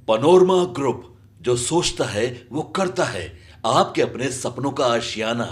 Panorama group, जो सोचता है वो करता है। आपके अपने सपनों का आशियाना।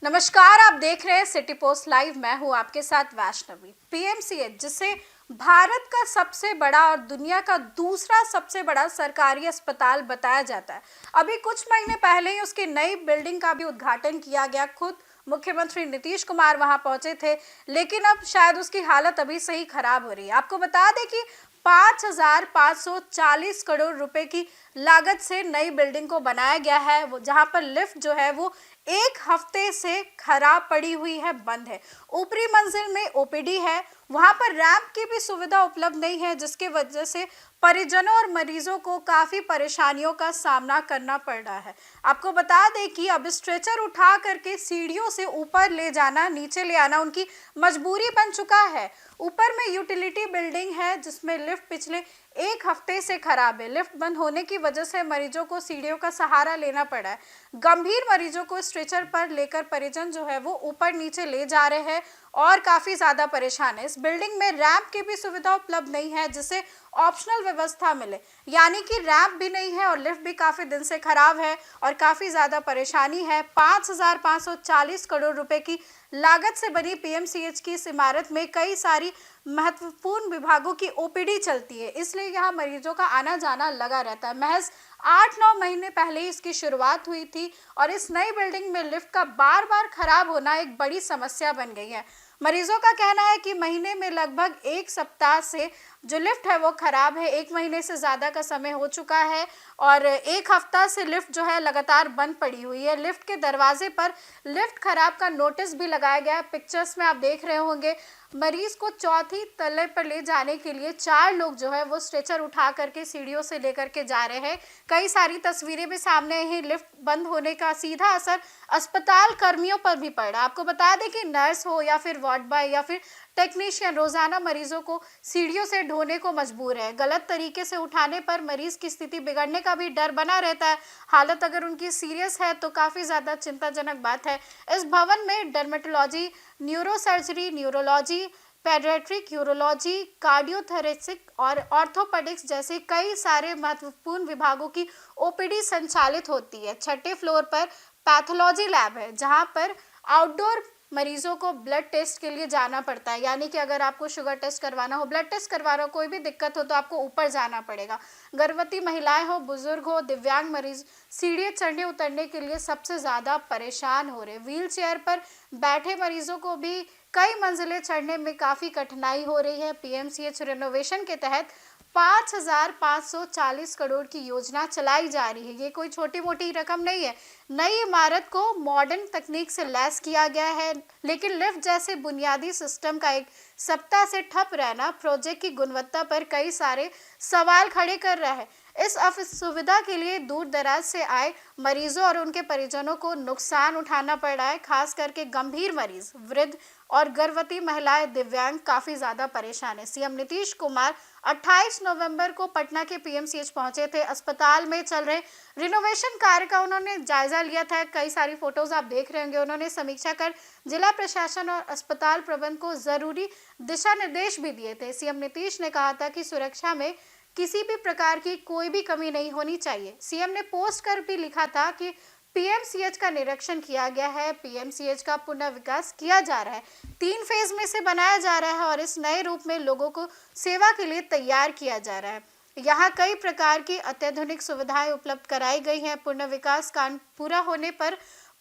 नमस्कार, आप देख रहे हैं सिटी पोस्ट लाइव। मैं हूं आपके साथ वैष्णवी। पीएमसीएच, जिसे भारत का सबसे बड़ा और दुनिया का दूसरा सबसे बड़ा सरकारी अस्पताल बताया जाता है, अभी कुछ महीने पहले ही उसकी नई बिल्डिंग का भी उद्घाटन किया गया। खुद मुख्यमंत्री नीतीश कुमार वहां पहुंचे थे, लेकिन अब शायद उसकी हालत अभी से ही खराब हो रही है। आपको बता दें कि 5,540 करोड़ रुपए की लागत से नई बिल्डिंग को बनाया गया है, वो जहां पर लिफ्ट जो है वो एक हफ्ते से खराब पड़ी हुई है, बंद है। ऊपरी मंजिल में ओपीडी है, वहां पर रैंप की भी सुविधा उपलब्ध नहीं है, जिसकी वजह से परिजनों और मरीजों को काफी परेशानियों का सामना करना पड़ रहा है। आपको बता दें कि अब स्ट्रेचर उठा करके सीढ़ियों से ऊपर ले जाना, नीचे ले आना उनकी मजबूरी बन चुका है। ऊपर में यूटिलिटी बिल्डिंग है, जिसमें लिफ्ट पिछले एक हफ्ते से खराब है। लिफ्ट बंद होने की वजह से मरीजों को सीढ़ियों का सहारा लेना पड़ा है। गंभीर मरीजों को स्ट्रेचर पर लेकर परिजन जो है वो ऊपर नीचे ले जा रहे हैं और काफी ज्यादा परेशान है। इस बिल्डिंग में रैंप की भी सुविधा उपलब्ध नहीं है, जिसे ऑप्शनल व्यवस्था मिले, यानी कि रैंप भी नहीं है और लिफ्ट भी काफी दिन से खराब है और काफी ज्यादा परेशानी है। 5,540 करोड़ रुपए की लागत से बनी पीएमसीएच की इस इमारत में कई सारी महत्वपूर्ण विभागों की ओपीडी चलती है, इसलिए यहाँ मरीजों का आना जाना लगा रहता है। महज 8-9 महीने पहले ही इसकी शुरुआत हुई थी और इस नई बिल्डिंग में लिफ्ट का बार बार खराब होना एक बड़ी समस्या बन गई है। मरीजों का कहना है कि महीने में लगभग एक सप्ताह से जो लिफ्ट है वो खराब है। एक महीने से ज़्यादा का समय हो चुका है और एक हफ्ता से लिफ्ट जो है लगातार बंद पड़ी हुई है। लिफ्ट के दरवाजे पर लिफ्ट खराब का नोटिस भी लगाया गया है। पिक्चर्स में आप देख रहे होंगे, मरीज को चौथी तले पर ले जाने के लिए 4 लोग जो है वो स्ट्रेचर उठा करके सीढ़ियों से लेकर के जा रहे हैं। कई सारी तस्वीरें भी सामने आई हैं। लिफ्ट बंद होने का सीधा असर अस्पताल कर्मियों पर भी पड़ रहा है। आपको बता दें कि नर्स हो या फिर वार्ड बॉय या फिर टेक्नीशियन रोजाना मरीजों को सीढ़ियों से ढोने को मजबूर है। गलत तरीके से उठाने पर मरीज की स्थिति बिगड़ने का भी डर बना रहता है। हालत अगर उनकी सीरियस है तो काफी ज्यादा चिंताजनक बात है। इस भवन में dermatology, neurosurgery, neurology, paediatric, urology, cardiothoracic और ऑर्थोपेडिक्स जैसे कई सारे महत्वपूर्ण विभागों की ओपीडी संचालित होती है। छठे फ्लोर पर पैथोलॉजी लैब है, जहां पर आउटडोर मरीजों को ब्लड टेस्ट के लिए जाना पड़ता है, यानी कि अगर आपको शुगर टेस्ट करवाना हो, ब्लड टेस्ट करवाना हो, कोई भी दिक्कत हो तो आपको ऊपर जाना पड़ेगा। गर्भवती महिलाएं हो, बुजुर्ग हो, दिव्यांग मरीज सीढ़ी चढ़ने उतरने के लिए सबसे ज़्यादा परेशान हो रहे। व्हील चेयर पर बैठे मरीजों को भी कई मंजिलें चढ़ने में काफ़ी कठिनाई हो रही है। पीएमसीएच रिनोवेशन के तहत 5,540 करोड़ की योजना चलाई जा रही है। ये कोई छोटी मोटी रकम नहीं है। नई इमारत को मॉडर्न तकनीक से लैस किया गया है, लेकिन लिफ्ट जैसे बुनियादी सिस्टम का एक सप्ताह से ठप रहना प्रोजेक्ट की गुणवत्ता पर कई सारे सवाल खड़े कर रहा है। इस सुविधा के लिए दूर दराज से आए मरीजों और उनके परिजनों को नुकसान उठाना पड़ रहा है। खास करके गंभीर मरीज, वृद्ध और गर्भवती महिलाएं, दिव्यांग काफी ज्यादा परेशान है। सीएम नीतीश कुमार 28 नवंबर को पटना के पीएमसीएच पहुंचे थे। अस्पताल में चल रहे रिनोवेशन कार्य का उन्होंने जायजा लिया था। कई सारी फोटोज आप देख रहे होंगे। उन्होंने समीक्षा कर जिला प्रशासन और अस्पताल प्रबंधन को जरूरी दिशा निर्देश भी दिए थे। सीएम नीतीश ने कहा था कि सुरक्षा में किसी भी प्रकार की कोई भी कमी नहीं होनी चाहिए। सीएम ने पोस्ट कर भी लिखा था कि पीएमसीएच का निरीक्षण किया गया है, पीएमसीएच का पुनर्विकास किया जा रहा है, 3 फेज में से बनाया जा रहा है और इस नए रूप में लोगों को सेवा के लिए तैयार किया जा रहा है। यहाँ कई प्रकार की अत्याधुनिक सुविधाएं उपलब्ध कराई गई हैं। पुनर्विकास कार्य पूरा होने पर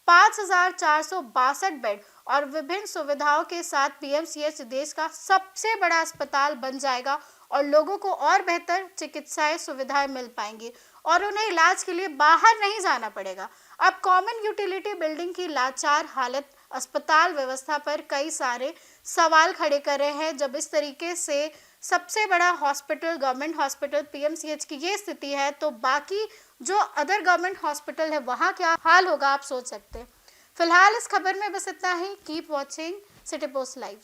5,462 बेड और विभिन्न सुविधाओं के साथ पीएमसीएच देश का सबसे बड़ा अस्पताल बन जाएगा और लोगों को और बेहतर चिकित्साएं सुविधाएं मिल पाएंगी और उन्हें इलाज के लिए बाहर नहीं जाना पड़ेगा। अब कॉमन यूटिलिटी बिल्डिंग की लाचार हालत अस्पताल व्यवस्था पर कई सारे सवाल खड़े कर रहे हैं। जब इस तरीके से सबसे बड़ा हॉस्पिटल, गवर्नमेंट हॉस्पिटल पीएमसीएच की ये स्थिति है, तो बाकी जो अदर गवर्नमेंट हॉस्पिटल है वहाँ क्या हाल होगा, आप सोच सकते हैं। फिलहाल इस खबर में बस इतना ही। Keep watching City Post live.